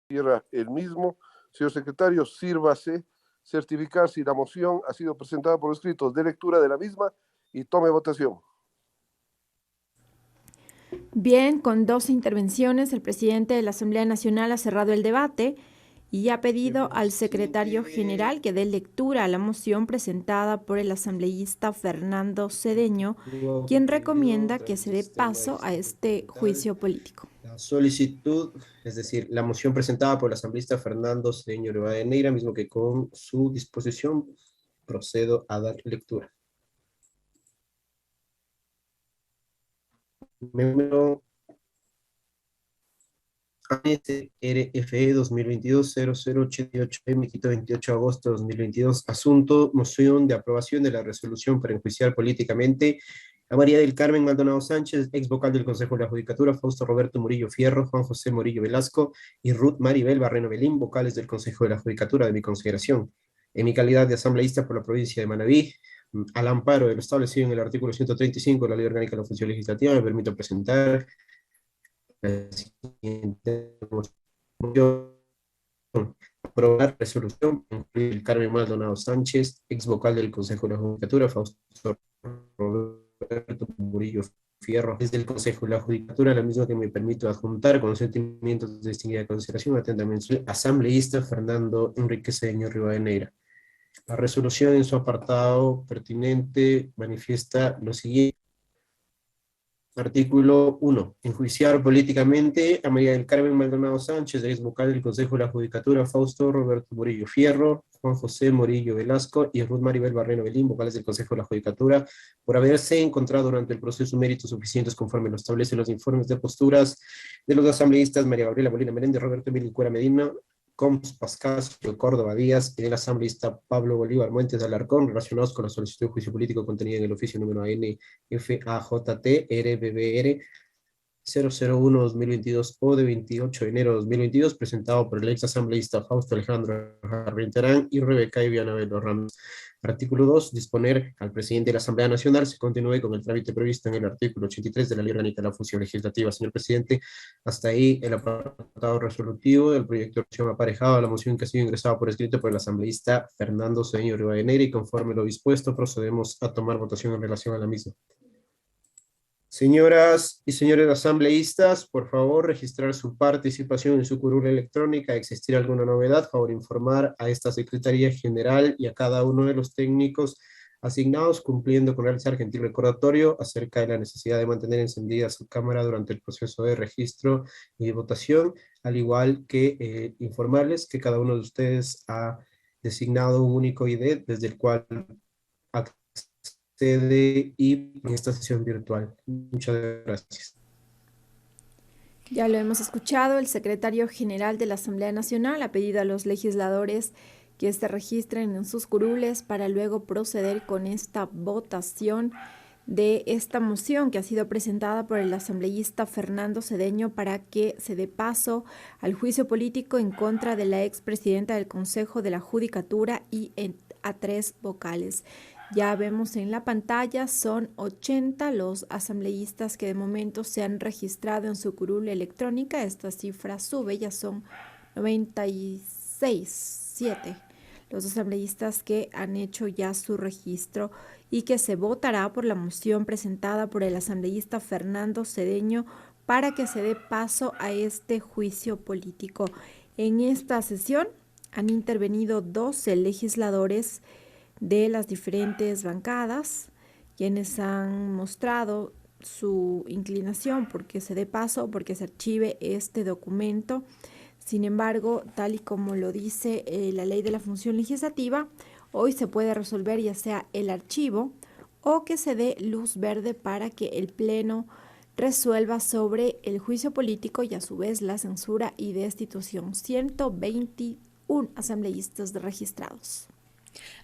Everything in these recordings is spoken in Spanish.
cierra el mismo. Señor secretario, sírvase certificar si la moción ha sido presentada por escrito. De lectura de la misma y tome votación. Bien, con 2 intervenciones, el presidente de la Asamblea Nacional ha cerrado el debate y ha pedido al secretario general que dé lectura a la moción presentada por el asambleísta Fernando Cedeño, quien recomienda que se dé paso a este juicio político. La solicitud, es decir, la moción presentada por el asambleísta Fernando Cedeño Rivadeneira, mismo que con su disposición procedo a dar lectura. Número ASRFE 2022-0088, emitido 28 de agosto de 2022. Asunto: moción de aprobación de la resolución para enjuiciar políticamente a María del Carmen Maldonado Sánchez, ex vocal del Consejo de la Judicatura, Fausto Roberto Murillo Fierro, Juan José Murillo Velasco y Ruth Maribel Barreno Belín, vocales del Consejo de la Judicatura, de mi consideración. En mi calidad de asambleísta por la provincia de Manabí, al amparo de lo establecido en el artículo 135 de la Ley Orgánica de la Función Legislativa, me permito presentar la siguiente moción: aprobar resolución por el Carmen Maldonado Sánchez, ex vocal del Consejo de la Judicatura, Fausto Roberto Murillo Fierro, desde el Consejo de la Judicatura, la misma que me permito adjuntar con los sentimientos de distinguida consideración atentamente el asambleísta Fernando Enrique Cedeño Rivadeneira. La resolución en su apartado pertinente manifiesta lo siguiente. Artículo 1. Enjuiciar políticamente a María del Carmen Maldonado Sánchez, ex vocal del Consejo de la Judicatura, Fausto Roberto Murillo Fierro, Juan José Murillo Velasco y Ruth Maribel Barreno Belín, vocales del Consejo de la Judicatura, por haberse encontrado durante el proceso méritos suficientes conforme lo establecen los informes de posturas de los asambleístas María Gabriela Molina Meléndez, Roberto Emilio Cura Medina, Coms Pascasio Córdoba Díaz y del asambleísta Pablo Bolívar Muentes de Alarcón, relacionados con la solicitud de juicio político contenida en el oficio número ANFAJT RBBR 001-2022 o de 28 de enero de 2022, presentado por el ex asambleísta Fausto Alejandro Jarrinterán y Rebeca Vianabelo Ramos. Artículo 2. Disponer al presidente de la Asamblea Nacional se continúe con el trámite previsto en el artículo 83 de la Ley Orgánica de la Función Legislativa. Señor presidente, hasta ahí el apartado resolutivo del proyecto de resolución aparejado a la moción que ha sido ingresada por escrito por el asambleísta Fernando Cedeño Rivadeneira, y conforme lo dispuesto procedemos a tomar votación en relación a la misma. Señoras y señores asambleístas, por favor, registrar su participación en su curul electrónica. ¿Existir alguna novedad? Favor informar a esta Secretaría General y a cada uno de los técnicos asignados, cumpliendo con realizar gentil recordatorio acerca de la necesidad de mantener encendida su cámara durante el proceso de registro y de votación, al igual que informarles que cada uno de ustedes ha designado un único ID desde el cual accede y en esta sesión virtual. Muchas gracias. Ya lo hemos escuchado, el secretario general de la Asamblea Nacional ha pedido a los legisladores que se registren en sus curules para luego proceder con esta votación de esta moción que ha sido presentada por el asambleísta Fernando Cedeño para que se dé paso al juicio político en contra de la expresidenta del Consejo de la Judicatura y a 3 vocales. Ya vemos en la pantalla, son 80 los asambleístas que de momento se han registrado en su curul electrónica. Esta cifra sube, ya son 7 los asambleístas que han hecho ya su registro y que se votará por la moción presentada por el asambleísta Fernando Cedeño para que se dé paso a este juicio político. En esta sesión han intervenido 12 legisladores de las diferentes bancadas, quienes han mostrado su inclinación porque se dé paso, porque se archive este documento. Sin embargo, tal y como lo dice la Ley de la Función Legislativa, hoy se puede resolver ya sea el archivo o que se dé luz verde para que el Pleno resuelva sobre el juicio político y a su vez la censura y destitución. 121 asambleístas registrados.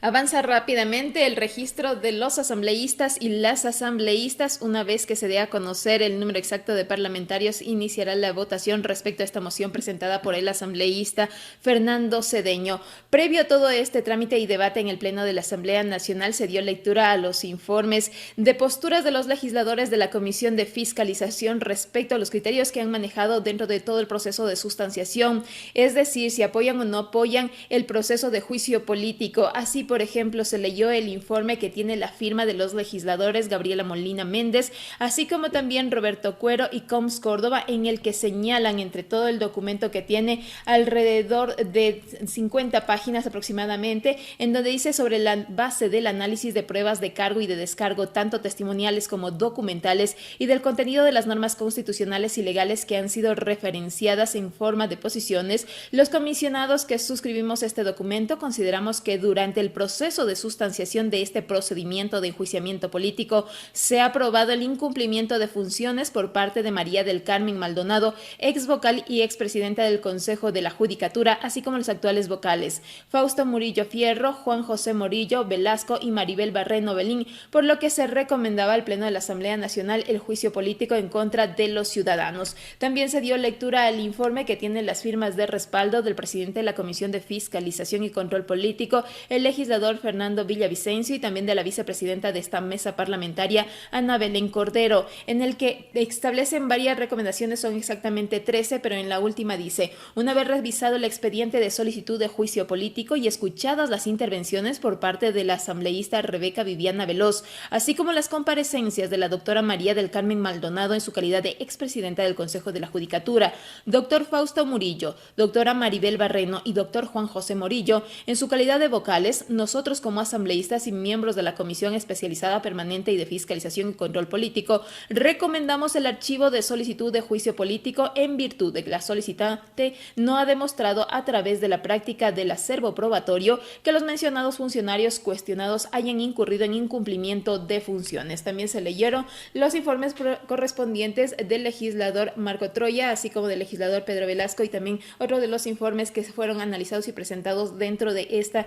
Avanza rápidamente el registro de los asambleístas y las asambleístas. Una vez que se dé a conocer el número exacto de parlamentarios, iniciará la votación respecto a esta moción presentada por el asambleísta Fernando Cedeño. Previo a todo este trámite y debate en el Pleno de la Asamblea Nacional, se dio lectura a los informes de posturas de los legisladores de la Comisión de Fiscalización respecto a los criterios que han manejado dentro de todo el proceso de sustanciación, es decir, si apoyan o no apoyan el proceso de juicio político. Así, por ejemplo, se leyó el informe que tiene la firma de los legisladores Gabriela Molina Méndez, así como también Roberto Cuero y Coms Córdoba, en el que señalan entre todo el documento que tiene alrededor de 50 páginas aproximadamente, en donde dice sobre la base del análisis de pruebas de cargo y de descargo, tanto testimoniales como documentales, y del contenido de las normas constitucionales y legales que han sido referenciadas en forma de posiciones. Los comisionados que suscribimos este documento consideramos que durante el proceso de sustanciación de este procedimiento de enjuiciamiento político se ha probado el incumplimiento de funciones por parte de María del Carmen Maldonado, ex vocal y expresidenta del Consejo de la Judicatura, así como los actuales vocales Fausto Murillo Fierro, Juan José Morillo Velasco y Maribel Barreno Belín, por lo que se recomendaba al Pleno de la Asamblea Nacional el juicio político en contra de los ciudadanos. También se dio lectura al informe que tiene las firmas de respaldo del presidente de la Comisión de Fiscalización y Control Político, el legislador Fernando Villavicencio, y también de la vicepresidenta de esta mesa parlamentaria, Ana Belén Cordero, en el que establecen varias recomendaciones, son exactamente 13, pero en la última dice: una vez revisado el expediente de solicitud de juicio político y escuchadas las intervenciones por parte de la asambleísta Rebeca Viviana Veloz, así como las comparecencias de la doctora María del Carmen Maldonado en su calidad de expresidenta del Consejo de la Judicatura, doctor Fausto Murillo, doctora Maribel Barreno y doctor Juan José Morillo, en su calidad de vocales, nosotros como asambleístas y miembros de la Comisión Especializada Permanente y de Fiscalización y Control Político, recomendamos el archivo de solicitud de juicio político en virtud de que la solicitante no ha demostrado a través de la práctica del acervo probatorio que los mencionados funcionarios cuestionados hayan incurrido en incumplimiento de funciones. También se leyeron los informes correspondientes del legislador Marco Troya, así como del legislador Pedro Velasco, y también otro de los informes que fueron analizados y presentados dentro de esta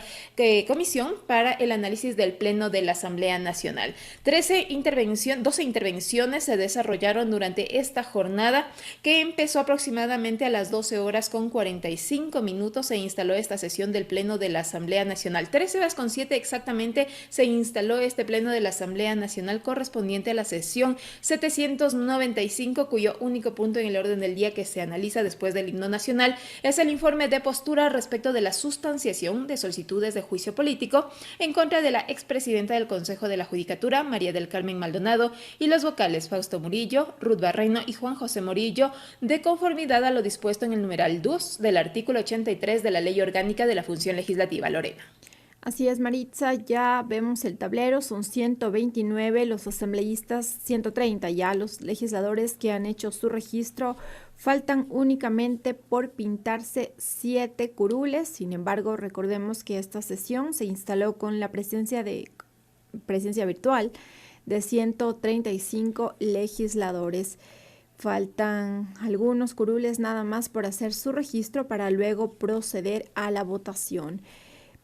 comisión para el análisis del Pleno de la Asamblea Nacional. 12 intervenciones se desarrollaron durante esta jornada, que empezó aproximadamente a las 12 horas con 45 minutos. Se instaló esta sesión del Pleno de la Asamblea Nacional. 13 horas con 7 exactamente se instaló este Pleno de la Asamblea Nacional correspondiente a la sesión 795, cuyo único punto en el orden del día que se analiza después del himno nacional es el informe de postura respecto de la sustanciación de solicitudes de juicio político en contra de la expresidenta del Consejo de la Judicatura, María del Carmen Maldonado, y los vocales Fausto Murillo, Ruth Barreno y Juan José Morillo, de conformidad a lo dispuesto en el numeral 2 del artículo 83 de la Ley Orgánica de la Función Legislativa. Lorena. Así es, Maritza, ya vemos el tablero, son 129 los asambleístas, 130 ya los legisladores que han hecho su registro. Faltan únicamente por pintarse 7 curules. Sin embargo, recordemos que esta sesión se instaló con la presencia virtual de 135 legisladores. Faltan algunos curules nada más por hacer su registro para luego proceder a la votación.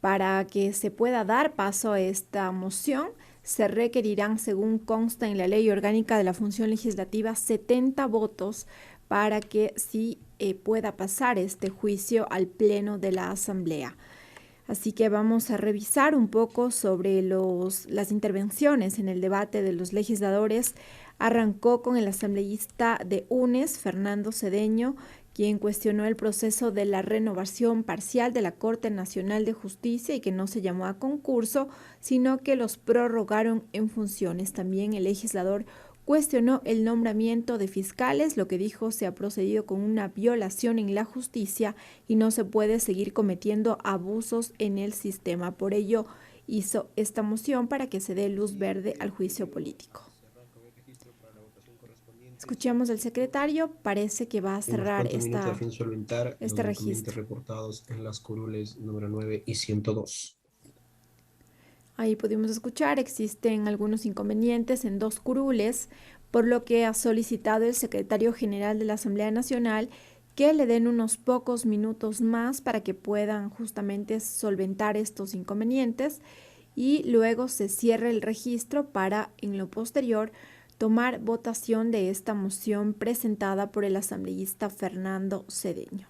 Para que se pueda dar paso a esta moción, se requerirán, según consta en la Ley Orgánica de la Función Legislativa, 70 votos para que sí pueda pasar este juicio al Pleno de la Asamblea. Así que vamos a revisar un poco sobre las intervenciones en el debate de los legisladores. Arrancó con el asambleísta de UNES, Fernando Cedeño, quien cuestionó el proceso de la renovación parcial de la Corte Nacional de Justicia y que no se llamó a concurso, sino que los prorrogaron en funciones. También el legislador cuestionó el nombramiento de fiscales, lo que dijo se ha procedido con una violación en la justicia y no se puede seguir cometiendo abusos en el sistema. Por ello hizo esta moción para que se dé luz verde al juicio político. Escuchemos al secretario, parece que va a cerrar este registro. Reportados en las curules número 9 y 102. Ahí pudimos escuchar, existen algunos inconvenientes en 2 curules, por lo que ha solicitado el secretario general de la Asamblea Nacional que le den unos pocos minutos más para que puedan justamente solventar estos inconvenientes y luego se cierre el registro para en lo posterior tomar votación de esta moción presentada por el asambleísta Fernando Cedeño.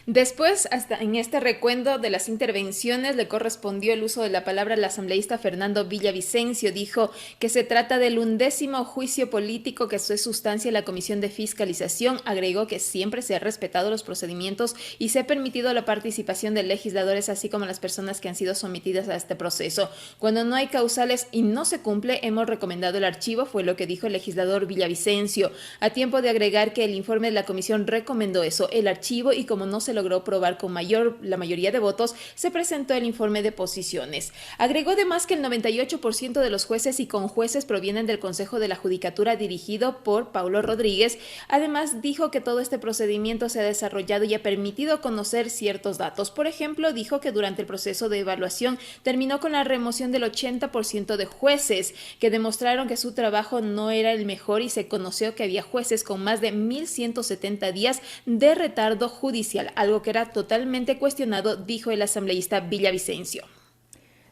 Después, hasta en este recuento de las intervenciones, le correspondió el uso de la palabra al asambleísta Fernando Villavicencio. Dijo que se trata del 11º juicio político que se sustancia la Comisión de Fiscalización. Agregó que siempre se han respetado los procedimientos y se ha permitido la participación de legisladores, así como las personas que han sido sometidas a este proceso. Cuando no hay causales y no se cumple, hemos recomendado el archivo, fue lo que dijo el legislador Villavicencio. A tiempo de agregar que el informe de la comisión recomendó eso, el archivo, y como no se logró probar con la mayoría de votos, se presentó el informe de posiciones. Agregó además que el 98% de los jueces y conjueces provienen del Consejo de la Judicatura dirigido por Paulo Rodríguez. Además, dijo que todo este procedimiento se ha desarrollado y ha permitido conocer ciertos datos. Por ejemplo, dijo que durante el proceso de evaluación terminó con la remoción del 80% de jueces, que demostraron que su trabajo no era el mejor, y se conoció que había jueces con más de 1.170 días de retardo judicial, algo que era totalmente cuestionado, dijo el asambleísta Villavicencio.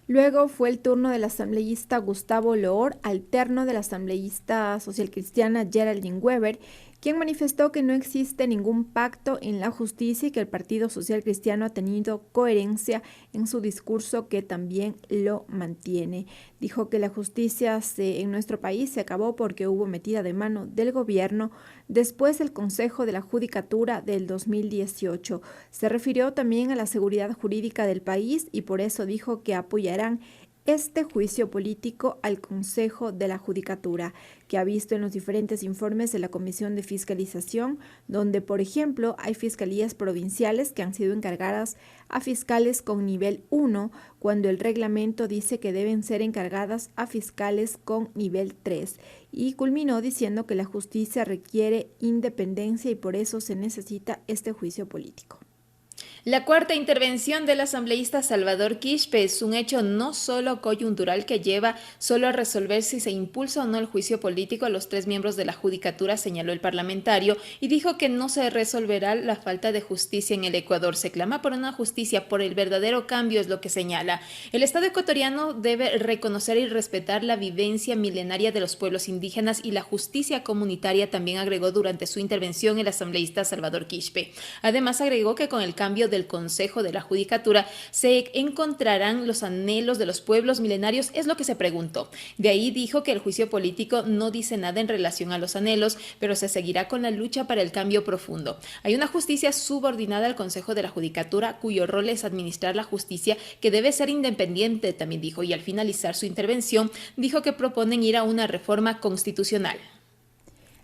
Luego fue el turno del asambleísta Gustavo Loor, alterno de la asambleísta socialcristiana Geraldine Weber, quien manifestó que no existe ningún pacto en la justicia y que el Partido Social Cristiano ha tenido coherencia en su discurso, que también lo mantiene. Dijo que la justicia en nuestro país se acabó porque hubo metida de mano del gobierno después del Consejo de la Judicatura del 2018. Se refirió también a la seguridad jurídica del país y por eso dijo que apoyarán este juicio político al Consejo de la Judicatura, que ha visto en los diferentes informes de la Comisión de Fiscalización, donde, por ejemplo, hay fiscalías provinciales que han sido encargadas a fiscales con nivel 1, cuando el reglamento dice que deben ser encargadas a fiscales con nivel 3. Y culminó diciendo que la justicia requiere independencia y por eso se necesita este juicio político. La cuarta intervención del asambleísta Salvador Quispe es un hecho no solo coyuntural que lleva solo a resolver si se impulsa o no el juicio político a los 3 miembros de la judicatura, señaló el parlamentario, y dijo que no se resolverá la falta de justicia en el Ecuador. Se clama por una justicia, por el verdadero cambio, es lo que señala. El Estado ecuatoriano debe reconocer y respetar la vivencia milenaria de los pueblos indígenas y la justicia comunitaria, también agregó durante su intervención el asambleísta Salvador Quispe. Además agregó que con el cambio del Consejo de la Judicatura se encontrarán los anhelos de los pueblos milenarios, es lo que se preguntó. De ahí dijo que el juicio político no dice nada en relación a los anhelos, pero se seguirá con la lucha para el cambio profundo. Hay una justicia subordinada al Consejo de la Judicatura, cuyo rol es administrar la justicia, que debe ser independiente, también dijo, y al finalizar su intervención dijo que proponen ir a una reforma constitucional.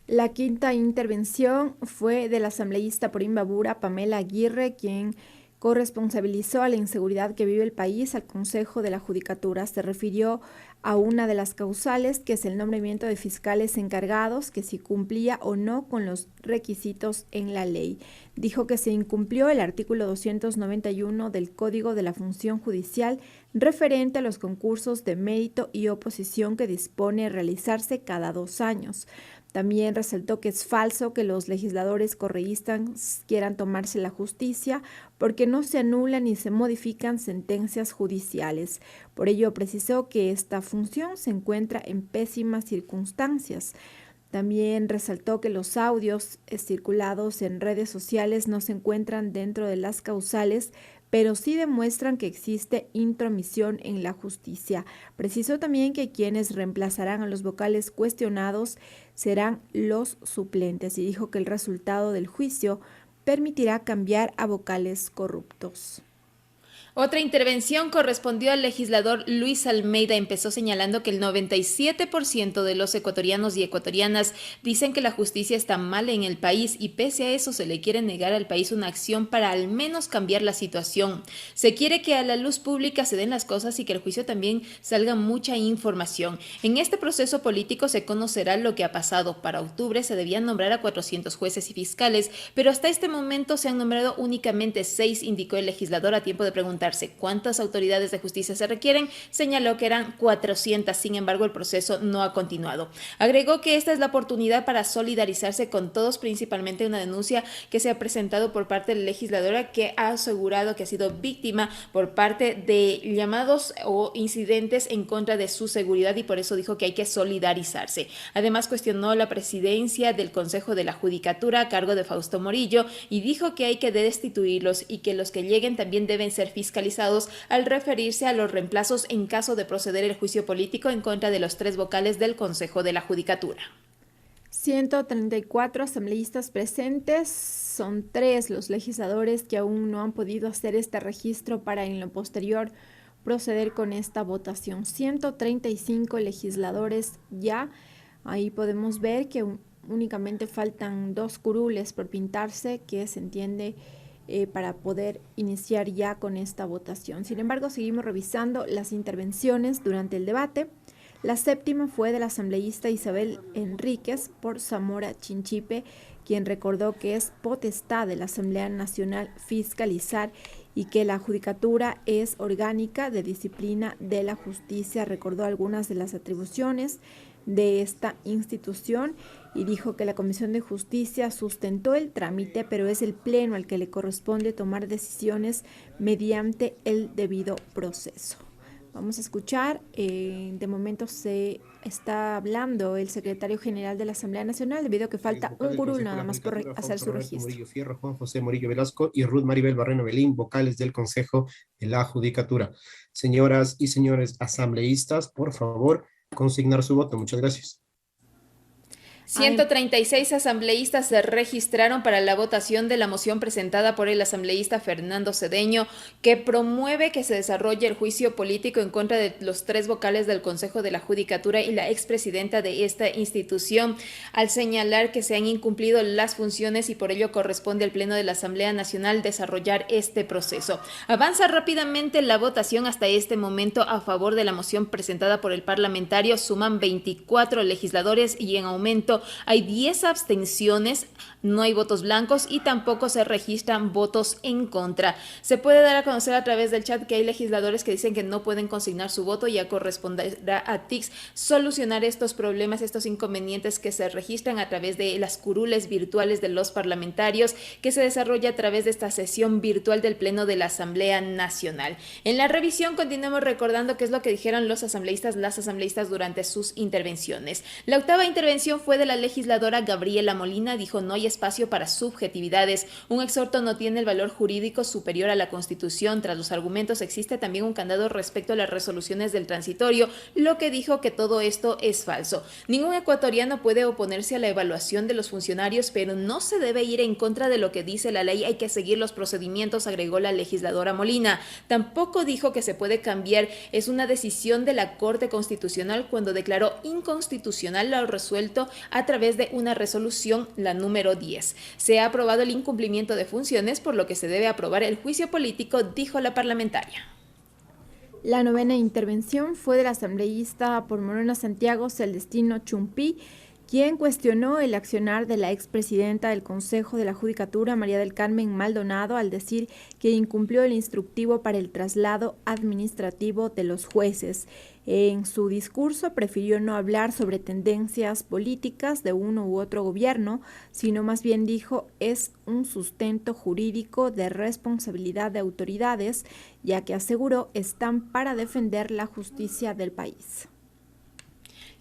La quinta intervención fue del asambleísta por Imbabura, Pamela Aguirre, quien corresponsabilizó a la inseguridad que vive el país al Consejo de la Judicatura. Se refirió a una de las causales, que es el nombramiento de fiscales encargados, que si cumplía o no con los requisitos en la ley. Dijo que se incumplió el artículo 291 del Código de la Función Judicial referente a los concursos de mérito y oposición que dispone realizarse cada 2 años. También resaltó que es falso que los legisladores correístas quieran tomarse la justicia porque no se anulan ni se modifican sentencias judiciales. Por ello precisó que esta función se encuentra en pésimas circunstancias. También resaltó que los audios circulados en redes sociales no se encuentran dentro de las causales, pero sí demuestran que existe intromisión en la justicia. Precisó también que quienes reemplazarán a los vocales cuestionados serán los suplentes y dijo que el resultado del juicio permitirá cambiar a vocales corruptos. Otra intervención correspondió al legislador Luis Almeida. Empezó señalando que el 97% de los ecuatorianos y ecuatorianas dicen que la justicia está mal en el país y pese a eso se le quiere negar al país una acción para al menos cambiar la situación. Se quiere que a la luz pública se den las cosas y que el juicio también salga mucha información. En este proceso político se conocerá lo que ha pasado. Para octubre se debían nombrar a 400 jueces y fiscales, pero hasta este momento se han nombrado únicamente 6, indicó el legislador a tiempo de preguntar preguntarse cuántas autoridades de justicia se requieren, señaló que eran 400, sin embargo el proceso no ha continuado. Agregó que esta es la oportunidad para solidarizarse con todos, principalmente una denuncia que se ha presentado por parte de la legisladora, que ha asegurado que ha sido víctima por parte de llamados o incidentes en contra de su seguridad, y por eso dijo que hay que solidarizarse. Además, cuestionó la presidencia del Consejo de la Judicatura a cargo de Fausto Morillo y dijo que hay que destituirlos y que los que lleguen también deben ser fiscalizados, al referirse a los reemplazos en caso de proceder el juicio político en contra de los 3 vocales del Consejo de la Judicatura. 134 asambleístas presentes, son 3 los legisladores que aún no han podido hacer este registro para en lo posterior proceder con esta votación. 135 legisladores ya, ahí podemos ver que únicamente faltan 2 curules por pintarse, que se entiende para poder iniciar ya con esta votación. Sin embargo, seguimos revisando las intervenciones durante el debate. La 7ª fue de la asambleísta Isabel Enríquez por Zamora Chinchipe, quien recordó que es potestad de la Asamblea Nacional fiscalizar y que la judicatura es orgánica de disciplina de la justicia. Recordó algunas de las atribuciones de esta institución y dijo que la Comisión de Justicia sustentó el trámite, pero es el Pleno al que le corresponde tomar decisiones mediante el debido proceso. Vamos a escuchar, de momento se está hablando el secretario general de la Asamblea Nacional, debido a que falta un curul nada más por hacer su registro. Murillo Fierro, Juan José Murillo Velasco y Ruth Maribel Barreno Belín, vocales del Consejo de la Judicatura. Señoras y señores asambleístas, por favor, consignar su voto. Muchas gracias. 136 asambleístas se registraron para la votación de la moción presentada por el asambleísta Fernando Cedeño, que promueve que se desarrolle el juicio político en contra de los 3 vocales del Consejo de la Judicatura y la expresidenta de esta institución, al señalar que se han incumplido las funciones y por ello corresponde al Pleno de la Asamblea Nacional desarrollar este proceso. Avanza rápidamente la votación hasta este momento a favor de la moción presentada por el parlamentario. Suman 24 legisladores y en aumento hay 10 abstenciones, no hay votos blancos y tampoco se registran votos en contra. Se puede dar a conocer a través del chat que hay legisladores que dicen que no pueden consignar su voto. Ya corresponderá a TICS solucionar estos problemas, estos inconvenientes que se registran a través de las curules virtuales de los parlamentarios, que se desarrolla a través de esta sesión virtual del Pleno de la Asamblea Nacional. En la revisión continuemos recordando qué es lo que dijeron los asambleístas, las asambleístas durante sus intervenciones. La 8ª intervención fue de la legisladora Gabriela Molina. Dijo: no hay espacio para subjetividades, un exhorto no tiene el valor jurídico superior a la Constitución. Tras los argumentos existe también un candado respecto a las resoluciones del transitorio, lo que dijo que todo esto es falso. Ningún ecuatoriano puede oponerse a la evaluación de los funcionarios, pero no se debe ir en contra de lo que dice la ley, hay que seguir los procedimientos, agregó la legisladora Molina. Tampoco dijo que se puede cambiar, es una decisión de la Corte Constitucional cuando declaró inconstitucional lo resuelto a través de una resolución, la número 10. Se ha aprobado el incumplimiento de funciones, por lo que se debe aprobar el juicio político, dijo la parlamentaria. La 9ª intervención fue del asambleísta por Morona Santiago, Celestino Chumpí, quien cuestionó el accionar de la expresidenta del Consejo de la Judicatura, María del Carmen Maldonado, al decir que incumplió el instructivo para el traslado administrativo de los jueces. En su discurso prefirió no hablar sobre tendencias políticas de uno u otro gobierno, sino más bien dijo es un sustento jurídico de responsabilidad de autoridades, ya que aseguró están para defender la justicia del país.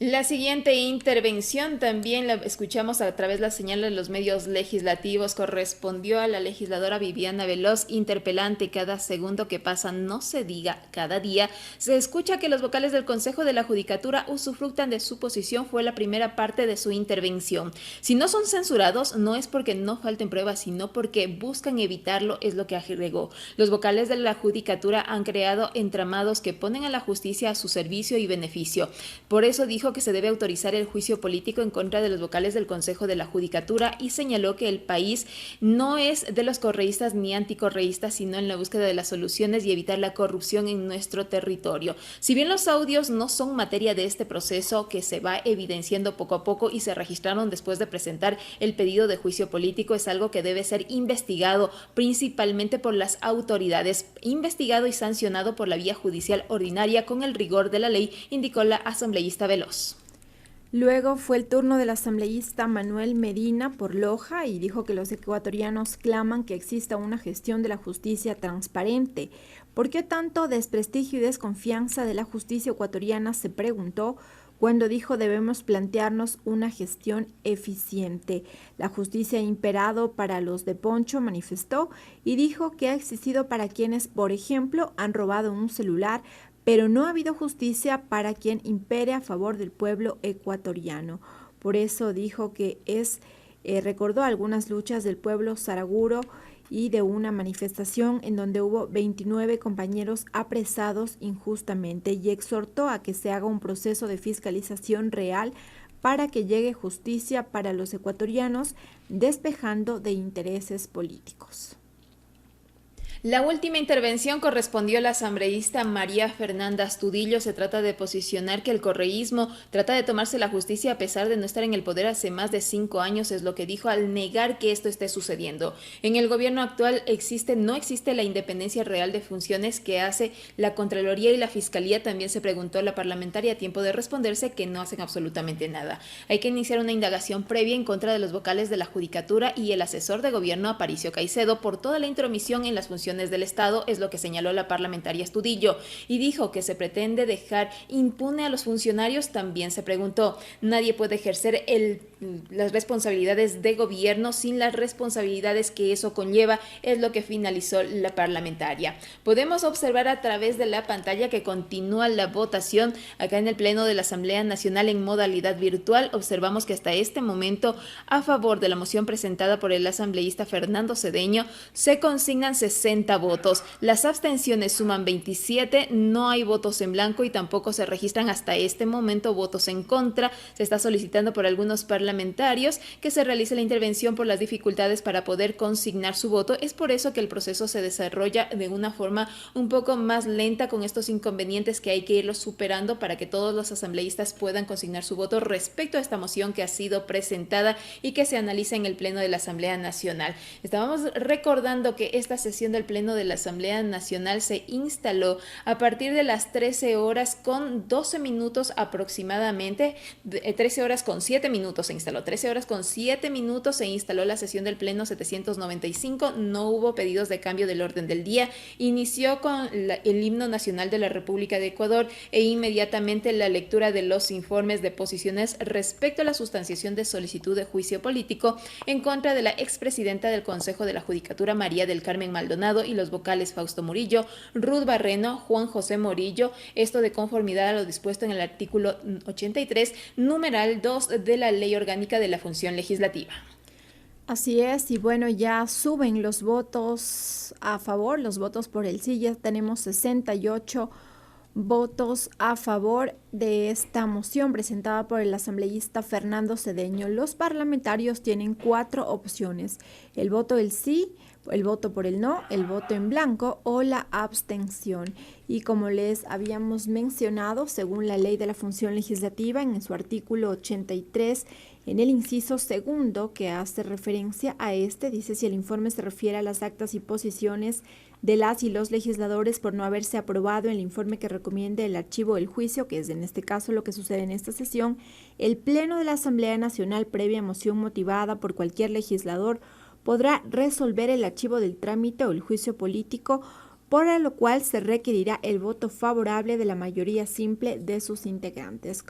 La siguiente intervención también la escuchamos a través de la señal de los medios legislativos. Correspondió a la legisladora Viviana Veloz, interpelante: cada segundo que pasa no se diga cada día. Se escucha que los vocales del Consejo de la Judicatura usufructan de su posición, fue la primera parte de su intervención. Si no son censurados, no es porque no falten pruebas, sino porque buscan evitarlo, es lo que agregó. Los vocales de la Judicatura han creado entramados que ponen a la justicia a su servicio y beneficio. Por eso dijo que se debe autorizar el juicio político en contra de los vocales del Consejo de la Judicatura y señaló que el país no es de los correístas ni anticorreístas, sino en la búsqueda de las soluciones y evitar la corrupción en nuestro territorio. Si bien los audios no son materia de este proceso que se va evidenciando poco a poco y se registraron después de presentar el pedido de juicio político, es algo que debe ser investigado principalmente por las autoridades, investigado y sancionado por la vía judicial ordinaria con el rigor de la ley, indicó la asambleísta Veloz. Luego fue el turno del asambleísta Manuel Medina por Loja y dijo que los ecuatorianos claman que exista una gestión de la justicia transparente. ¿Por qué tanto desprestigio y desconfianza de la justicia ecuatoriana?, se preguntó cuando dijo debemos plantearnos una gestión eficiente. La justicia ha imperado para los de Poncho, manifestó, y dijo que ha existido para quienes, por ejemplo, han robado un celular, pero no ha habido justicia para quien impere a favor del pueblo ecuatoriano. Por eso dijo que recordó algunas luchas del pueblo saraguro y de una manifestación en donde hubo 29 compañeros apresados injustamente y exhortó a que se haga un proceso de fiscalización real para que llegue justicia para los ecuatorianos, despejando de intereses políticos. La última intervención correspondió a la asambleísta María Fernanda Astudillo. Se trata de posicionar que el correísmo trata de tomarse la justicia a pesar de no estar en el poder hace más de 5 años, es lo que dijo al negar que esto esté sucediendo. En el gobierno actual no existe la independencia real de funciones que hace la Contraloría y la Fiscalía. También se preguntó la parlamentaria a tiempo de responderse que no hacen absolutamente nada. Hay que iniciar una indagación previa en contra de los vocales de la Judicatura y el asesor de gobierno Aparicio Caicedo por toda la intromisión en las funciones del Estado, es lo que señaló la parlamentaria Astudillo, y dijo que se pretende dejar impune a los funcionarios. También se preguntó, nadie puede ejercer las responsabilidades de gobierno sin las responsabilidades que eso conlleva, es lo que finalizó la parlamentaria. Podemos observar a través de la pantalla que continúa la votación acá en el Pleno de la Asamblea Nacional en modalidad virtual. Observamos que hasta este momento, a favor de la moción presentada por el asambleísta Fernando Cedeño, se consignan 60 votos. Las abstenciones suman 27, no hay votos en blanco y tampoco se registran hasta este momento votos en contra. Se está solicitando por algunos parlamentarios que se realice la intervención por las dificultades para poder consignar su voto. Es por eso que el proceso se desarrolla de una forma un poco más lenta, con estos inconvenientes que hay que irlos superando para que todos los asambleístas puedan consignar su voto respecto a esta moción que ha sido presentada y que se analiza en el Pleno de la Asamblea Nacional. Estábamos recordando que esta sesión del Pleno de la Asamblea Nacional se instaló a partir de las 13 horas con 12 minutos aproximadamente, 13 horas con 7 minutos se instaló, 13 horas con 7 minutos se instaló la sesión del Pleno 795, no hubo pedidos de cambio del orden del día, inició con el himno nacional de la República de Ecuador e inmediatamente la lectura de los informes de posiciones respecto a la sustanciación de solicitud de juicio político en contra de la expresidenta del Consejo de la Judicatura María del Carmen Maldonado y los vocales Fausto Murillo, Ruth Barreno, Juan José Morillo, esto de conformidad a lo dispuesto en el artículo 83, numeral 2 de la Ley Orgánica de la Función Legislativa. Así es, y bueno, ya suben los votos a favor, los votos por el sí, ya tenemos 68 votos a favor de esta moción presentada por el asambleísta Fernando Cedeño. Los parlamentarios tienen 4 opciones: el voto del sí, el voto por el no, el voto en blanco o la abstención. Y como les habíamos mencionado, según la Ley de la Función Legislativa, en su artículo 83, en el inciso segundo que hace referencia a dice: si el informe se refiere a las actas y posiciones de las y los legisladores por no haberse aprobado el informe que recomiende el archivo del juicio, que es en este caso lo que sucede en esta sesión, el Pleno de la Asamblea Nacional, previa moción motivada por cualquier legislador, podrá resolver el archivo del trámite o el juicio político, por lo cual se requerirá el voto favorable de la mayoría simple de sus integrantes.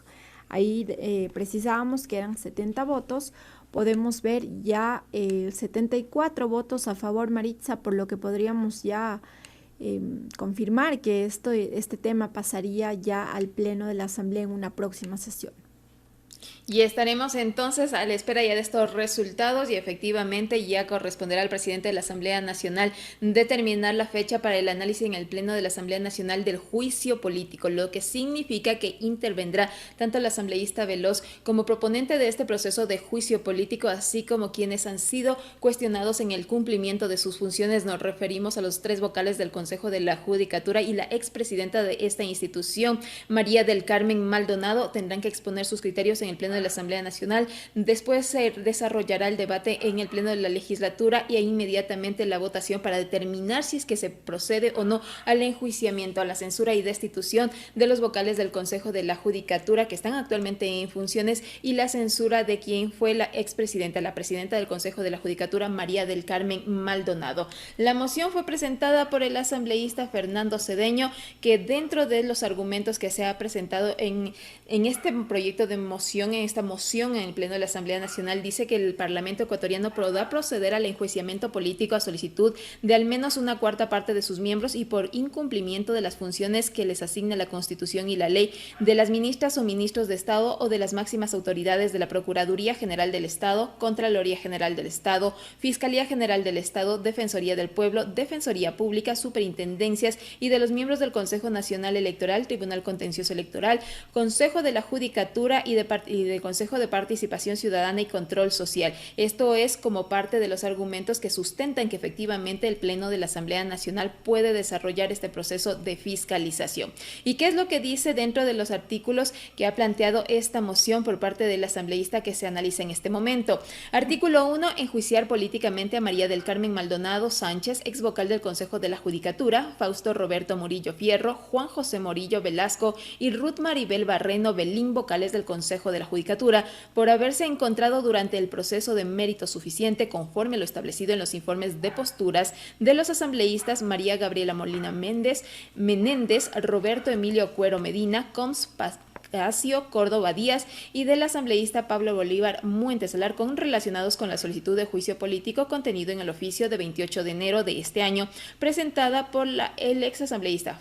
Ahí precisábamos que eran 70 votos, podemos ver ya 74 votos a favor, Maritza, por lo que podríamos ya confirmar que este tema pasaría ya al Pleno de la Asamblea en una próxima sesión. Y estaremos entonces a la espera ya de estos resultados y efectivamente ya corresponderá al presidente de la Asamblea Nacional determinar la fecha para el análisis en el Pleno de la Asamblea Nacional del juicio político, lo que significa que intervendrá tanto el asambleísta Veloz como proponente de este proceso de juicio político, así como quienes han sido cuestionados en el cumplimiento de sus funciones. Nos referimos a los 3 vocales del Consejo de la Judicatura y la expresidenta de esta institución, María del Carmen Maldonado. Tendrán que exponer sus criterios en el Pleno de la Asamblea Nacional. Después se desarrollará el debate en el Pleno de la Legislatura y inmediatamente la votación para determinar si es que se procede o no al enjuiciamiento, a la censura y destitución de los vocales del Consejo de la Judicatura que están actualmente en funciones y la censura de quien fue la expresidenta, la presidenta del Consejo de la Judicatura, María del Carmen Maldonado. La moción fue presentada por el asambleísta Fernando Cedeño, que dentro de los argumentos que se ha presentado en este proyecto de moción, en esta moción en el Pleno de la Asamblea Nacional, dice que el Parlamento ecuatoriano podrá proceder al enjuiciamiento político a solicitud de al menos 1/4 parte de sus miembros y por incumplimiento de las funciones que les asigna la Constitución y la ley, de las ministras o ministros de Estado o de las máximas autoridades de la Procuraduría General del Estado, Contraloría General del Estado, Fiscalía General del Estado, Defensoría del Pueblo, Defensoría Pública, superintendencias y de los miembros del Consejo Nacional Electoral, Tribunal Contencioso Electoral, Consejo de la Judicatura y del Consejo de Participación Ciudadana y Control Social. Esto es como parte de los argumentos que sustentan que efectivamente el Pleno de la Asamblea Nacional puede desarrollar este proceso de fiscalización. ¿Y qué es lo que dice dentro de los artículos que ha planteado esta moción por parte del asambleísta que se analiza en este momento? Artículo 1. Enjuiciar políticamente a María del Carmen Maldonado Sánchez, ex vocal del Consejo de la Judicatura, Fausto Roberto Murillo Fierro, Juan José Morillo Velasco y Ruth Maribel Barreno Belín, vocales del Consejo de la Judicatura, por haberse encontrado durante el proceso de mérito suficiente conforme a lo establecido en los informes de posturas de los asambleístas María Gabriela Molina Menéndez, Roberto Emilio Cuero Medina, Coms Pasio Córdoba Díaz y del asambleísta Pablo Bolívar Muentes Alarcón, relacionados con la solicitud de juicio político contenido en el oficio de 28 de enero de este año, presentada por el ex asambleísta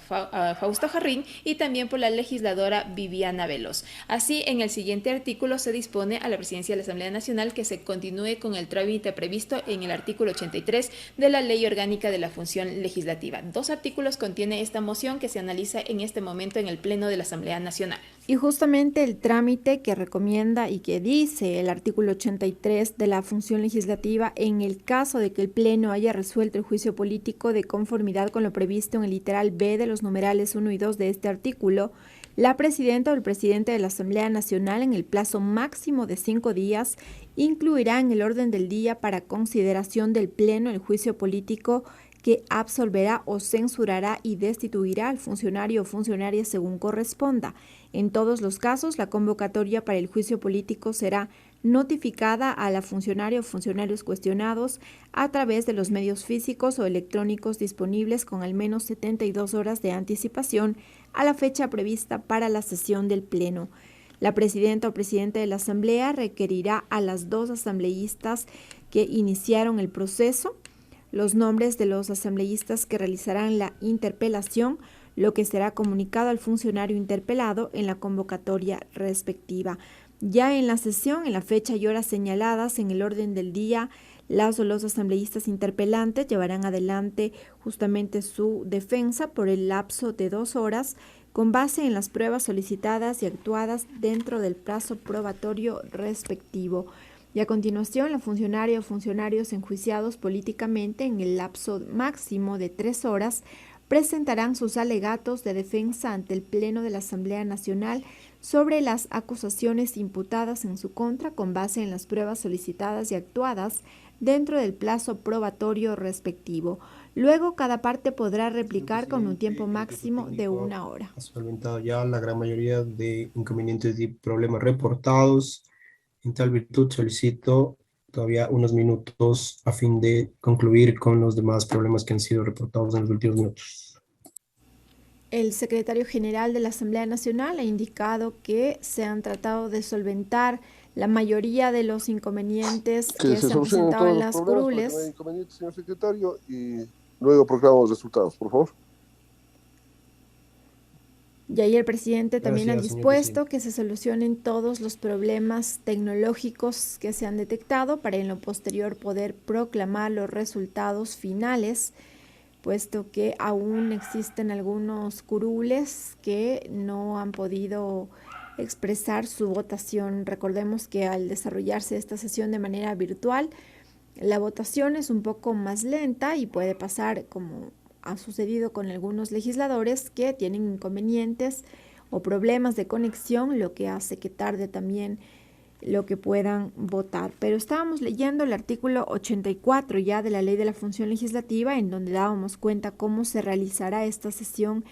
Fausto Jarrín y también por la legisladora Viviana Veloz. Así, en el siguiente artículo se dispone a la Presidencia de la Asamblea Nacional que se continúe con el trámite previsto en el artículo 83 de la Ley Orgánica de la Función Legislativa. 2 artículos contiene esta moción que se analiza en este momento en el Pleno de la Asamblea Nacional. Y justamente el trámite que recomienda y que dice el artículo 83 de la función legislativa, en el caso de que el Pleno haya resuelto el juicio político de conformidad con lo previsto en el literal B de los numerales 1 y 2 de este artículo, la presidenta o el presidente de la Asamblea Nacional, en el plazo máximo de 5 días, incluirá en el orden del día para consideración del Pleno el juicio político que absolverá o censurará y destituirá al funcionario o funcionaria según corresponda. En todos los casos, la convocatoria para el juicio político será notificada a la funcionaria o funcionarios cuestionados a través de los medios físicos o electrónicos disponibles con al menos 72 horas de anticipación a la fecha prevista para la sesión del Pleno. La presidenta o presidente de la Asamblea requerirá a las 2 asambleístas que iniciaron el proceso los nombres de los asambleístas que realizarán la interpelación, lo que será comunicado al funcionario interpelado en la convocatoria respectiva. Ya en la sesión, en la fecha y horas señaladas en el orden del día, las o los asambleístas interpelantes llevarán adelante justamente su defensa por el lapso de 2 horas con base en las pruebas solicitadas y actuadas dentro del plazo probatorio respectivo. Y a continuación, la funcionaria o funcionarios enjuiciados políticamente en el lapso máximo de 3 horas presentarán sus alegatos de defensa ante el Pleno de la Asamblea Nacional sobre las acusaciones imputadas en su contra con base en las pruebas solicitadas y actuadas dentro del plazo probatorio respectivo. Luego, cada parte podrá replicar con un tiempo máximo de 1 hora. Ha solventado ya la gran mayoría de inconvenientes y problemas reportados. En tal virtud solicito todavía unos minutos a fin de concluir con los demás problemas que han sido reportados en los últimos minutos. El secretario general de la Asamblea Nacional ha indicado que se han tratado de solventar la mayoría de los inconvenientes que se han presentado en las curules. No hay inconvenientes, señor secretario, y luego proclamamos resultados, por favor. Y ahí el presidente también ha Gracias, señor dispuesto presidente. que se solucionen todos los problemas tecnológicos que se han detectado para en lo posterior poder proclamar los resultados finales, puesto que aún existen algunos curules que no han podido expresar su votación. Recordemos que al desarrollarse esta sesión de manera virtual, la votación es un poco más lenta y puede pasar como ha sucedido con algunos legisladores que tienen inconvenientes o problemas de conexión, lo que hace que tarde también lo que puedan votar. Pero estábamos leyendo el artículo 84 ya de la Ley de la Función Legislativa, en donde dábamos cuenta cómo se realizará esta sesión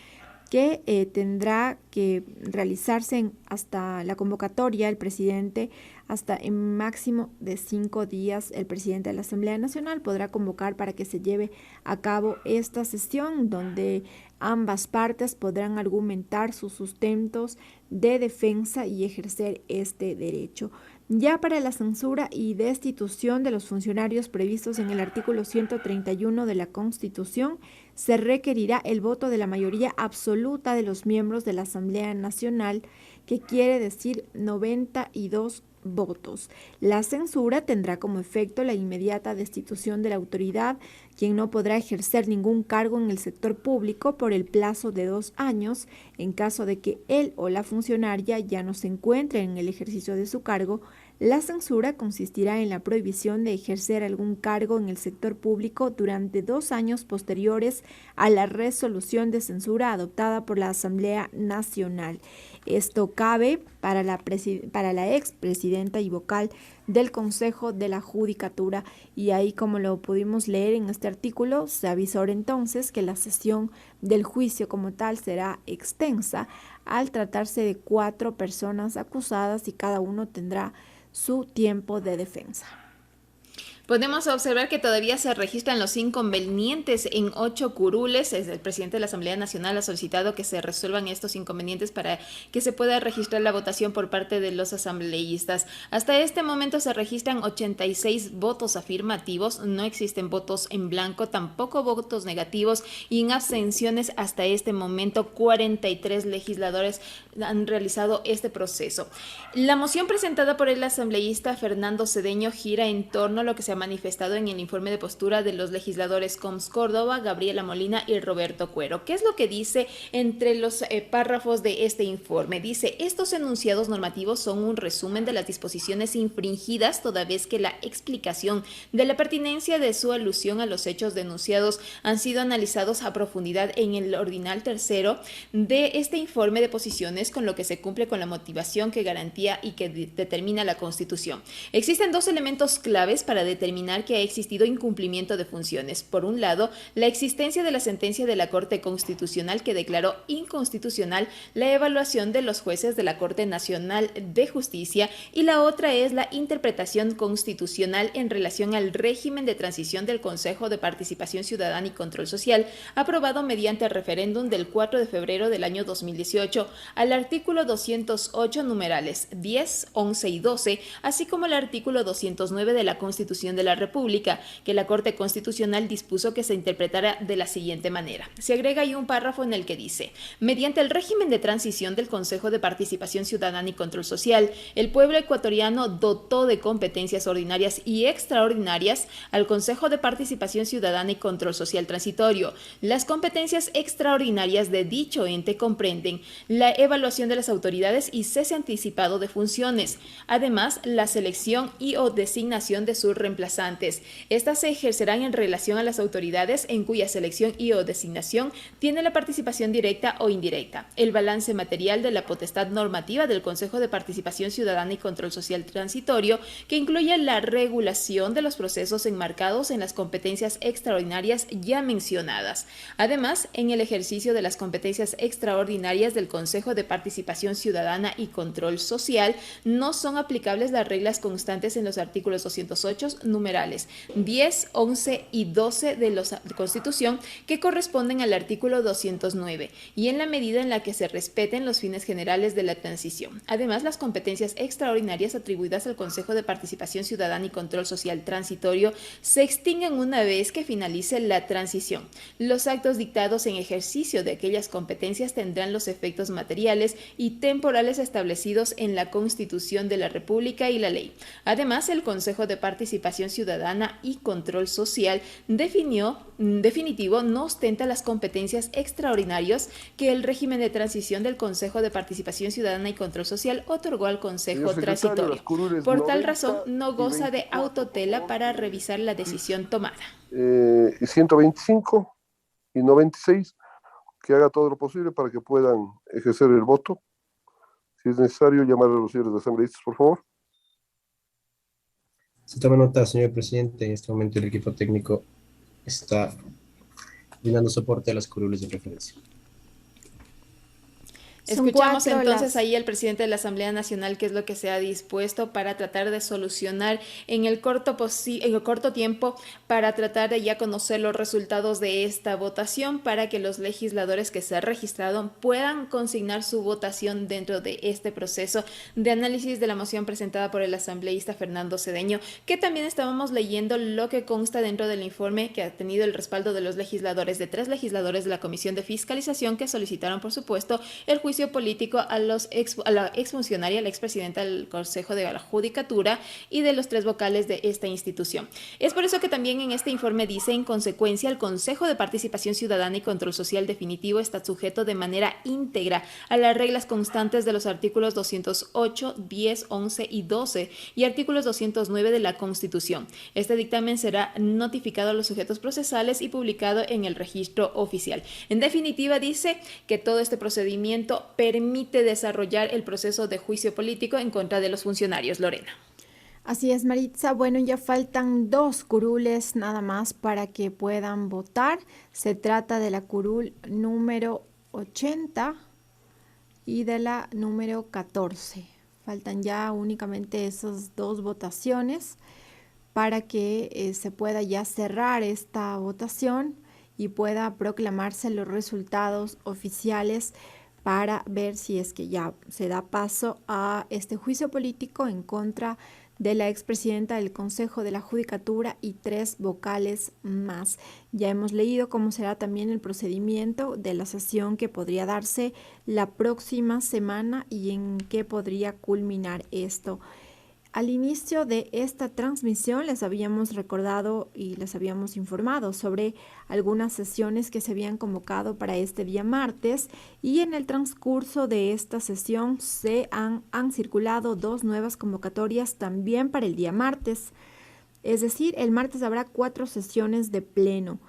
que tendrá que realizarse hasta la convocatoria, el presidente, hasta en máximo de 5 días, el presidente de la Asamblea Nacional podrá convocar para que se lleve a cabo esta sesión, donde ambas partes podrán argumentar sus sustentos de defensa y ejercer este derecho. Ya para la censura y destitución de los funcionarios previstos en el artículo 131 de la Constitución, se requerirá el voto de la mayoría absoluta de los miembros de la Asamblea Nacional, que quiere decir 92 votos. La censura tendrá como efecto la inmediata destitución de la autoridad, quien no podrá ejercer ningún cargo en el sector público por el plazo de 2 años, en caso de que él o la funcionaria ya no se encuentre en el ejercicio de su cargo. La censura consistirá en la prohibición de ejercer algún cargo en el sector público durante 2 años posteriores a la resolución de censura adoptada por la Asamblea Nacional. Esto cabe para la expresidenta y vocal del Consejo de la Judicatura, y ahí, como lo pudimos leer en este artículo, se avisó entonces que la sesión del juicio como tal será extensa al tratarse de 4 personas acusadas y cada uno tendrá su tiempo de defensa. Podemos observar que todavía se registran los inconvenientes en 8 curules. El presidente de la Asamblea Nacional ha solicitado que se resuelvan estos inconvenientes para que se pueda registrar la votación por parte de los asambleístas. Hasta este momento se registran 86 votos afirmativos, no existen votos en blanco, tampoco votos negativos, y en abstenciones hasta este momento 43 legisladores han realizado este proceso. La moción presentada por el asambleísta Fernando Cedeño gira en torno a lo que se ha manifestado en el informe de postura de los legisladores Coms Córdoba, Gabriela Molina y Roberto Cuero. ¿Qué es lo que dice entre los párrafos de este informe? Dice: estos enunciados normativos son un resumen de las disposiciones infringidas, toda vez que la explicación de la pertinencia de su alusión a los hechos denunciados han sido analizados a profundidad en el ordinal tercero de este informe de posiciones, con lo que se cumple con la motivación que garantía y que determina la Constitución. Existen 2 elementos claves para determinar que ha existido incumplimiento de funciones. Por un lado, la existencia de la sentencia de la Corte Constitucional que declaró inconstitucional la evaluación de los jueces de la Corte Nacional de Justicia, y la otra es la interpretación constitucional en relación al régimen de transición del Consejo de Participación Ciudadana y Control Social, aprobado mediante referéndum del 4 de febrero del año 2018, al artículo 208 numerales 10, 11 y 12, así como el artículo 209 de la Constitución de la República, que la Corte Constitucional dispuso que se interpretara de la siguiente manera. Se agrega ahí un párrafo en el que dice: mediante el régimen de transición del Consejo de Participación Ciudadana y Control Social, el pueblo ecuatoriano dotó de competencias ordinarias y extraordinarias al Consejo de Participación Ciudadana y Control Social transitorio. Las competencias extraordinarias de dicho ente comprenden la evaluación de las autoridades y cese anticipado de funciones, además la selección y o designación de sus reemplazantes. Estas se ejercerán en relación a las autoridades en cuya selección y o designación tiene la participación directa o indirecta. El balance material de la potestad normativa del Consejo de Participación Ciudadana y Control Social transitorio, que incluye la regulación de los procesos enmarcados en las competencias extraordinarias ya mencionadas. Además, en el ejercicio de las competencias extraordinarias del Consejo de Participación Ciudadana y Control Social, no son aplicables las reglas constantes en los artículos 208, numerales 10, 11 y 12 de la Constitución, que corresponden al artículo 209, y en la medida en la que se respeten los fines generales de la transición. Además, las competencias extraordinarias atribuidas al Consejo de Participación Ciudadana y Control Social Transitorio se extinguen una vez que finalice la transición. Los actos dictados en ejercicio de aquellas competencias tendrán los efectos materiales y temporales establecidos en la Constitución de la República y la ley. Además, el Consejo de Participación Ciudadana y Control Social definitivo no ostenta las competencias extraordinarias que el régimen de transición del Consejo de Participación Ciudadana y Control Social otorgó al Consejo Transitorio. Por tal razón, no goza de autotela para revisar la decisión tomada. 125 y 96, que haga todo lo posible para que puedan ejercer el voto. Si es necesario, llamar a los señores asambleístas, por favor. Se toma nota, señor presidente. En este momento el equipo técnico está brindando soporte a las curules de preferencia. Escuchamos entonces ahí al presidente de la Asamblea Nacional qué es lo que se ha dispuesto para tratar de solucionar en el corto tiempo, para tratar de ya conocer los resultados de esta votación, para que los legisladores que se han registrado puedan consignar su votación dentro de este proceso de análisis de la moción presentada por el asambleísta Fernando Cedeño, que también estábamos leyendo lo que consta dentro del informe, que ha tenido el respaldo de los legisladores, de 3 legisladores de la Comisión de Fiscalización, que solicitaron, por supuesto, el juicio político a la exfuncionaria, la expresidenta del Consejo de la Judicatura y de los 3 vocales de esta institución. Es por eso que también en este informe dice: en consecuencia, el Consejo de Participación Ciudadana y Control Social definitivo está sujeto de manera íntegra a las reglas constantes de los artículos 208, 10, 11 y 12 y artículos 209 de la Constitución. Este dictamen será notificado a los sujetos procesales y publicado en el registro oficial. En definitiva, dice que todo este procedimiento permite desarrollar el proceso de juicio político en contra de los funcionarios. Lorena. Así es, Maritza. Bueno, ya faltan 2 curules nada más para que puedan votar. Se trata de la curul número 80 y de la número 14. Faltan ya únicamente esas 2 votaciones para que se pueda ya cerrar esta votación y pueda proclamarse los resultados oficiales para ver si es que ya se da paso a este juicio político en contra de la expresidenta del Consejo de la Judicatura y 3 vocales más. Ya hemos leído cómo será también el procedimiento de la sesión que podría darse la próxima semana y en qué podría culminar esto. Al inicio de esta transmisión les habíamos recordado y les habíamos informado sobre algunas sesiones que se habían convocado para este día martes, y en el transcurso de esta sesión han circulado 2 nuevas convocatorias también para el día martes. Es decir, el martes habrá 4 sesiones de pleno.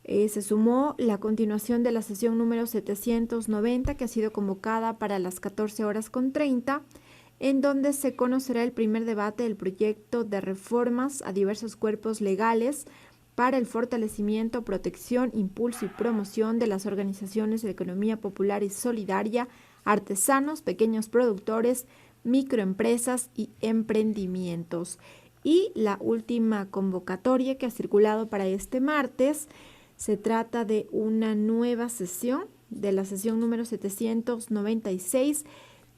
Se sumó la continuación de la sesión número 790, que ha sido convocada para las 14:30, en donde se conocerá el primer debate del proyecto de reformas a diversos cuerpos legales para el fortalecimiento, protección, impulso y promoción de las organizaciones de economía popular y solidaria, artesanos, pequeños productores, microempresas y emprendimientos. Y la última convocatoria que ha circulado para este martes, se trata de una nueva sesión, de la sesión número 796,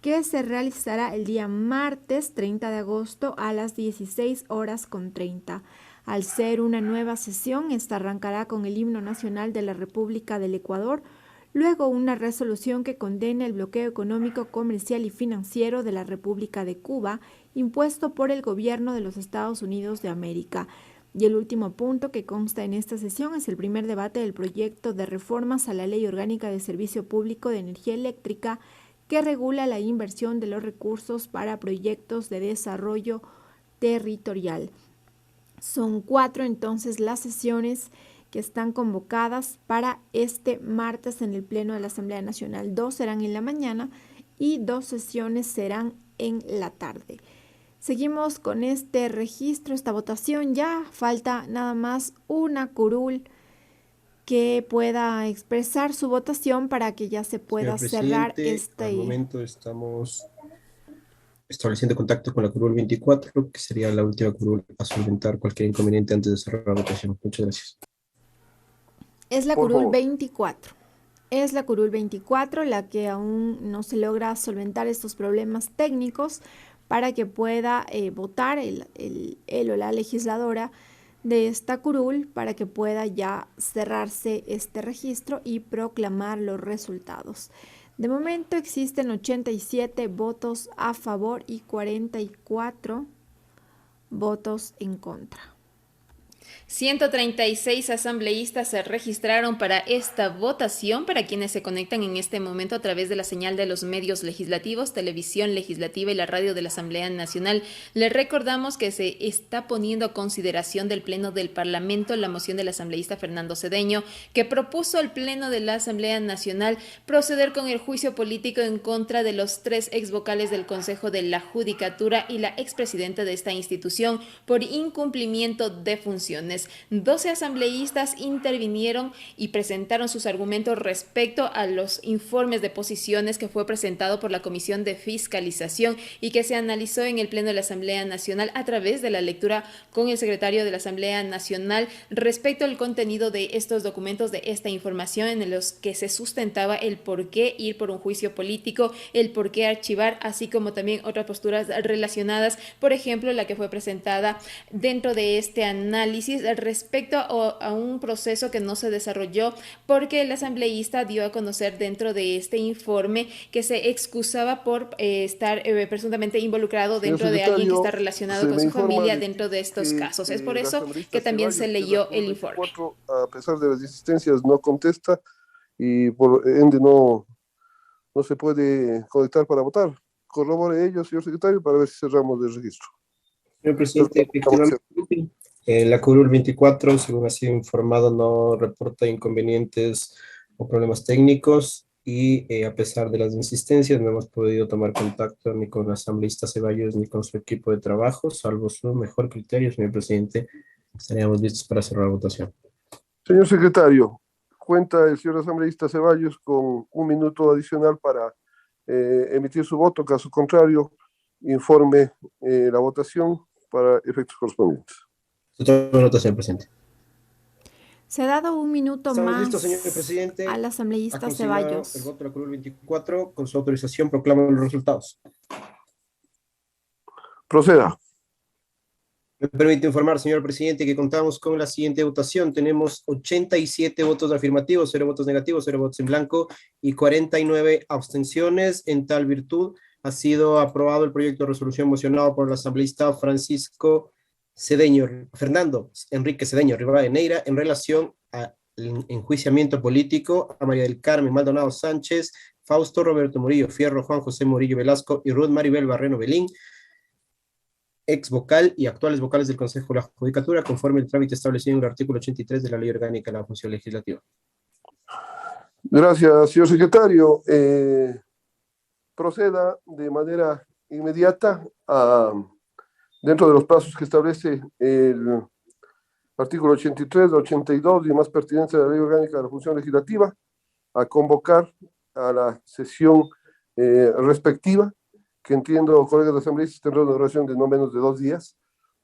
que se realizará el día martes 30 de agosto a las 16:30. Al ser una nueva sesión, esta arrancará con el himno nacional de la República del Ecuador, luego una resolución que condena el bloqueo económico, comercial y financiero de la República de Cuba, impuesto por el gobierno de los Estados Unidos de América. Y el último punto que consta en esta sesión es el primer debate del proyecto de reformas a la Ley Orgánica de Servicio Público de Energía Eléctrica, que regula la inversión de los recursos para proyectos de desarrollo territorial. Son 4 entonces las sesiones que están convocadas para este martes en el Pleno de la Asamblea Nacional. 2 serán en la mañana y 2 sesiones serán en la tarde. Seguimos con este registro, esta votación. Ya falta nada más una curul que pueda expresar su votación para que ya se pueda cerrar Al momento estamos estableciendo contacto con la curul 24, que sería la última curul a solventar cualquier inconveniente antes de cerrar la votación. Muchas gracias. Es la Por curul favor. 24. Es la curul 24 la que aún no se logra solventar estos problemas técnicos para que pueda votar él o la legisladora de esta curul, para que pueda ya cerrarse este registro y proclamar los resultados. De momento existen 87 votos a favor y 44 votos en contra. 136 asambleístas se registraron para esta votación. Para quienes se conectan en este momento a través de la señal de los medios legislativos, televisión legislativa y la radio de la Asamblea Nacional, les recordamos que se está poniendo a consideración del Pleno del Parlamento la moción del asambleísta Fernando Cedeño, que propuso al Pleno de la Asamblea Nacional proceder con el juicio político en contra de los 3 exvocales del Consejo de la Judicatura y la expresidenta de esta institución por incumplimiento de funciones. 12 asambleístas intervinieron y presentaron sus argumentos respecto a los informes de posiciones que fue presentado por la Comisión de Fiscalización y que se analizó en el Pleno de la Asamblea Nacional a través de la lectura con el secretario de la Asamblea Nacional respecto al contenido de estos documentos, de esta información en los que se sustentaba el por qué ir por un juicio político, el por qué archivar, así como también otras posturas relacionadas, por ejemplo, la que fue presentada dentro de este análisis respecto a un proceso que no se desarrolló porque el asambleísta dio a conocer dentro de este informe que se excusaba por estar presuntamente involucrado dentro de alguien que está relacionado con su familia dentro de estos casos. Es por eso que también se leyó el informe. A pesar de las insistencias, no contesta y por ende no se puede conectar para votar. Corrobore ello, señor secretario, para ver si cerramos el registro. Señor presidente, efectivamente, la curul 24, según ha sido informado, no reporta inconvenientes o problemas técnicos y a pesar de las insistencias no hemos podido tomar contacto ni con la asambleísta Ceballos ni con su equipo de trabajo, salvo su mejor criterio, señor presidente. Estaríamos listos para cerrar la votación. Señor secretario, cuenta el señor asambleísta Ceballos con 1 minuto adicional para emitir su voto. Caso contrario, informe la votación para efectos correspondientes. Toma nota, señor presidente. Se ha dado 1 minuto Estamos más listos, señor presidente. al asambleísta Ceballos. El voto de la curul 24, con su autorización proclamo los resultados. Proceda. Me permite informar, señor presidente, que contamos con la siguiente votación. Tenemos 87 votos afirmativos, 0 votos negativos, 0 votos en blanco y 49 abstenciones. En tal virtud, ha sido aprobado el proyecto de resolución mocionado por el asambleísta Fernando Enrique Cedeño Rivadeneira en relación al enjuiciamiento político a María del Carmen Maldonado Sánchez, Fausto Roberto Murillo Fierro, Juan José Murillo Velasco y Ruth Maribel Barreno Belín, ex vocal y actuales vocales del Consejo de la Judicatura, conforme el trámite establecido en el artículo 83 de la Ley Orgánica de la Función Legislativa. Gracias, señor secretario. Proceda de manera inmediata dentro de los plazos que establece el artículo 83, 82 y más pertinencia de la Ley Orgánica de la Función Legislativa, a convocar a la sesión respectiva, que entiendo, colegas de asambleístas, tendrá una duración de no menos de 2 días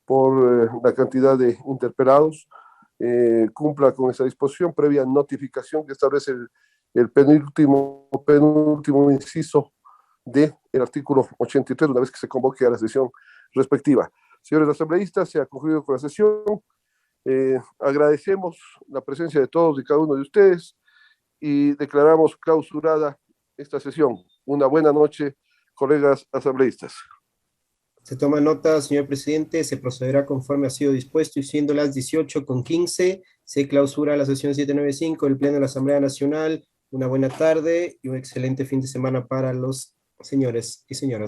por la cantidad de interpelados. Cumpla con esa disposición previa notificación que establece el penúltimo inciso del artículo 83, una vez que se convoque a la sesión respectiva. Señores asambleístas, se ha concluido con la sesión. Agradecemos la presencia de todos y cada uno de ustedes y declaramos clausurada esta sesión. Una buena noche, colegas asambleístas. Se toma nota, señor presidente, se procederá conforme ha sido dispuesto y siendo las 18:15, se clausura la sesión 795 del Pleno de la Asamblea Nacional. Una buena tarde y un excelente fin de semana para los señores y señoras.